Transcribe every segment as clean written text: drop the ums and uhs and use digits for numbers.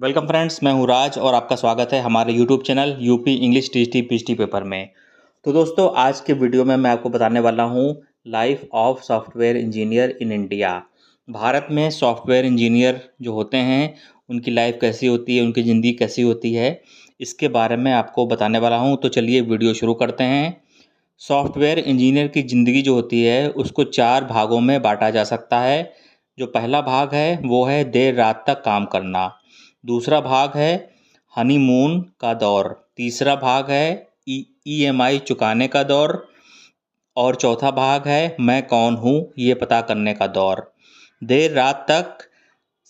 Welcome friends, मैं हूँ राज और आपका स्वागत है हमारे YouTube channel UP English TT PT paper में। तो दोस्तों, आज के वीडियो में मैं आपको बताने वाला हूँ life of software engineer in India. Bharat में सॉफ्टवेयर इंजीनियर जो होते हैं उनकी लाइफ कैसी होती है, उनकी ज़िंदगी कैसी होती है, इसके बारे में आपको बताने वाला हूँ। तो चलिए वीडियो शुरू करते हैं। सॉफ्टवेयर इंजीनियर की ज़िंदगी जो होती है उसको 4 भागों में बांटा जा सकता है। जो पहला भाग है वो है देर रात तक काम करना। दूसरा भाग है हनीमून का दौर। तीसरा भाग है ईएमआई चुकाने का दौर। और चौथा भाग है मैं कौन हूँ ये पता करने का दौर। देर रात तक,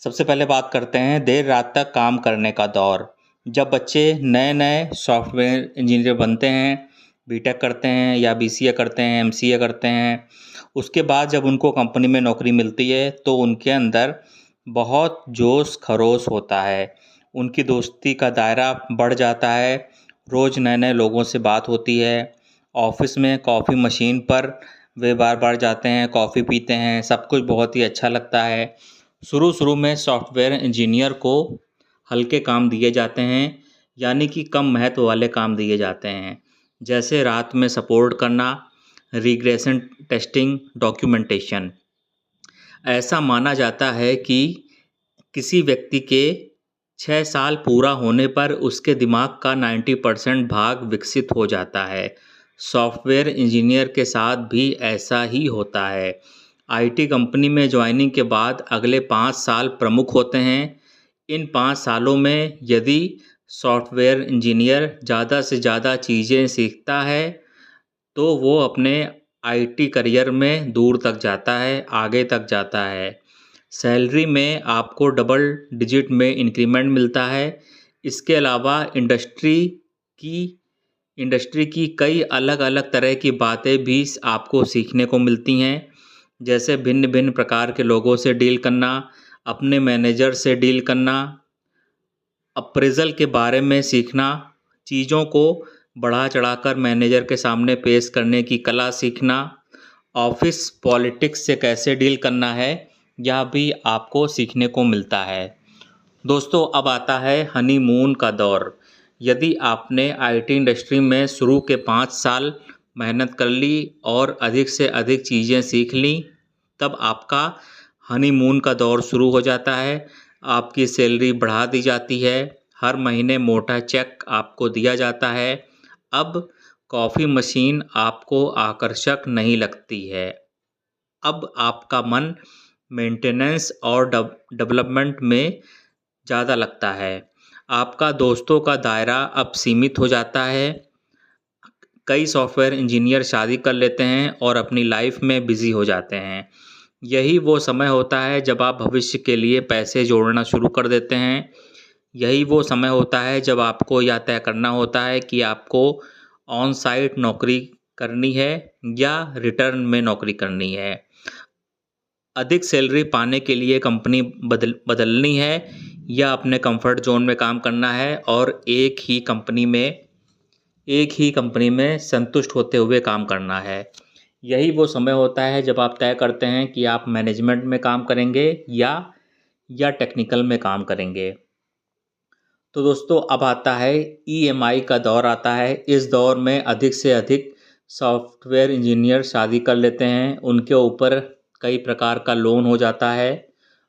सबसे पहले बात करते हैं देर रात तक काम करने का दौर। जब बच्चे नए नए सॉफ्टवेयर इंजीनियर बनते हैं, बीटेक करते हैं या बीसीए करते हैं, एमसीए करते हैं, उसके बाद जब उनको कंपनी में नौकरी मिलती है तो उनके अंदर बहुत जोश खरोश होता है। उनकी दोस्ती का दायरा बढ़ जाता है। रोज़ नए नए लोगों से बात होती है। ऑफिस में कॉफ़ी मशीन पर वे बार बार जाते हैं, कॉफ़ी पीते हैं, सब कुछ बहुत ही अच्छा लगता है। शुरू शुरू में सॉफ्टवेयर इंजीनियर को हल्के काम दिए जाते हैं, यानी कि कम महत्व वाले काम दिए जाते हैं, जैसे रात में सपोर्ट करना, रिग्रेशन टेस्टिंग, डॉक्यूमेंटेशन। ऐसा माना जाता है कि किसी व्यक्ति के 6 साल पूरा होने पर उसके दिमाग का 90% भाग विकसित हो जाता है। सॉफ्टवेयर इंजीनियर के साथ भी ऐसा ही होता है। आईटी कंपनी में ज्वाइनिंग के बाद अगले 5 साल प्रमुख होते हैं। इन 5 सालों में यदि सॉफ्टवेयर इंजीनियर ज़्यादा से ज़्यादा चीज़ें सीखता है तो वो अपने आईटी करियर में दूर तक जाता है, आगे तक जाता है। सैलरी में आपको डबल डिजिट में इंक्रीमेंट मिलता है। इसके अलावा इंडस्ट्री की कई अलग अलग तरह की बातें भी आपको सीखने को मिलती हैं, जैसे भिन्न भिन्न प्रकार के लोगों से डील करना, अपने मैनेजर से डील करना, अप्रेज़ल के बारे में सीखना, चीज़ों को बढ़ा चढ़ाकर मैनेजर के सामने पेश करने की कला सीखना, ऑफिस पॉलिटिक्स से कैसे डील करना है, यह भी आपको सीखने को मिलता है। दोस्तों, अब आता है हनीमून का दौर। यदि आपने आईटी इंडस्ट्री में शुरू के 5 साल मेहनत कर ली और अधिक से अधिक चीज़ें सीख ली, तब आपका हनीमून का दौर शुरू हो जाता है। आपकी सैलरी बढ़ा दी जाती है, हर महीने मोटा चेक आपको दिया जाता है। अब कॉफ़ी मशीन आपको आकर्षक नहीं लगती है। अब आपका मन मेंटेनेंस और डेवलपमेंट में ज़्यादा लगता है। आपका दोस्तों का दायरा अब सीमित हो जाता है। कई सॉफ्टवेयर इंजीनियर शादी कर लेते हैं और अपनी लाइफ में बिज़ी हो जाते हैं। यही वो समय होता है जब आप भविष्य के लिए पैसे जोड़ना शुरू कर देते हैं। यही वो समय होता है जब आपको यह तय करना होता है कि आपको ऑन साइट नौकरी करनी है या रिटर्न में नौकरी करनी है। अधिक सैलरी पाने के लिए कंपनी बदलनी है या अपने कंफर्ट जोन में काम करना है और एक ही कंपनी में संतुष्ट होते हुए काम करना है। यही वो समय होता है जब आप तय करते हैं कि आप मैनेजमेंट में काम करेंगे या टेक्निकल में काम करेंगे। तो दोस्तों, अब आता है ईएमआई का दौर आता है। इस दौर में अधिक से अधिक सॉफ्टवेयर इंजीनियर शादी कर लेते हैं। उनके ऊपर कई प्रकार का लोन हो जाता है।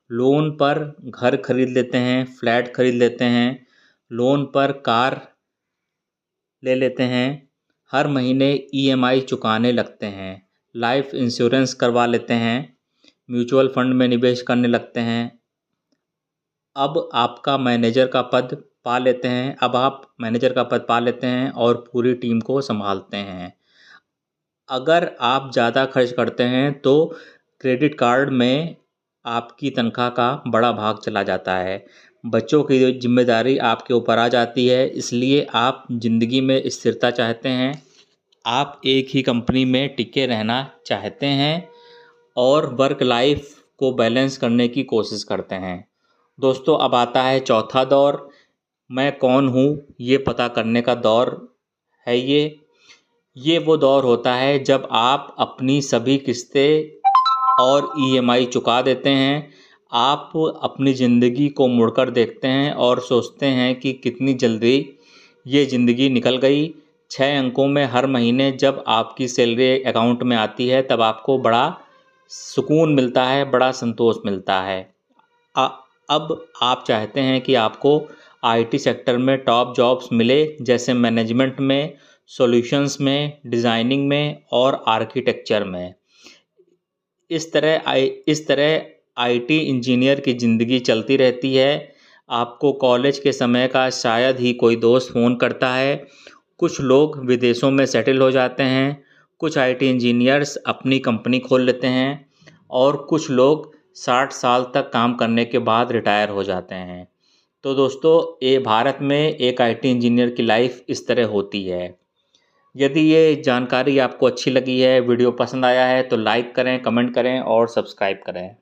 लोन पर घर खरीद लेते हैं, फ्लैट खरीद लेते हैं, लोन पर कार ले लेते हैं, हर महीने ईएमआई चुकाने लगते हैं, लाइफ इंश्योरेंस करवा लेते हैं, म्यूचुअल फंड में निवेश करने लगते हैं। अब आप मैनेजर का पद पा लेते हैं और पूरी टीम को संभालते हैं। अगर आप ज़्यादा खर्च करते हैं तो क्रेडिट कार्ड में आपकी तनख्वाह का बड़ा भाग चला जाता है। बच्चों की जिम्मेदारी आपके ऊपर आ जाती है, इसलिए आप ज़िंदगी में स्थिरता चाहते हैं। आप एक ही कंपनी में टिके रहना चाहते हैं और वर्क लाइफ को बैलेंस करने की कोशिश करते हैं। दोस्तों, अब आता है चौथा दौर, मैं कौन हूँ ये पता करने का दौर है। ये वो दौर होता है जब आप अपनी सभी किस्तें और ईएमआई चुका देते हैं। आप अपनी ज़िंदगी को मुड़कर देखते हैं और सोचते हैं कि कितनी जल्दी ये ज़िंदगी निकल गई। 6 अंकों में हर महीने जब आपकी सैलरी अकाउंट में आती है तब आपको बड़ा सुकून मिलता है, बड़ा संतोष मिलता है। अब आप चाहते हैं कि आपको आईटी सेक्टर में टॉप जॉब्स मिले, जैसे मैनेजमेंट में, सॉल्यूशंस में, डिज़ाइनिंग में और आर्किटेक्चर में। इस तरह आईटी इंजीनियर की ज़िंदगी चलती रहती है। आपको कॉलेज के समय का शायद ही कोई दोस्त फ़ोन करता है। कुछ लोग विदेशों में सेटल हो जाते हैं, कुछ आईटी इंजीनियर्स अपनी कंपनी खोल लेते हैं और कुछ लोग 60 साल तक काम करने के बाद रिटायर हो जाते हैं। तो दोस्तों, ये भारत में एक आईटी इंजीनियर की लाइफ इस तरह होती है। यदि ये जानकारी आपको अच्छी लगी है, वीडियो पसंद आया है तो लाइक करें, कमेंट करें और सब्सक्राइब करें।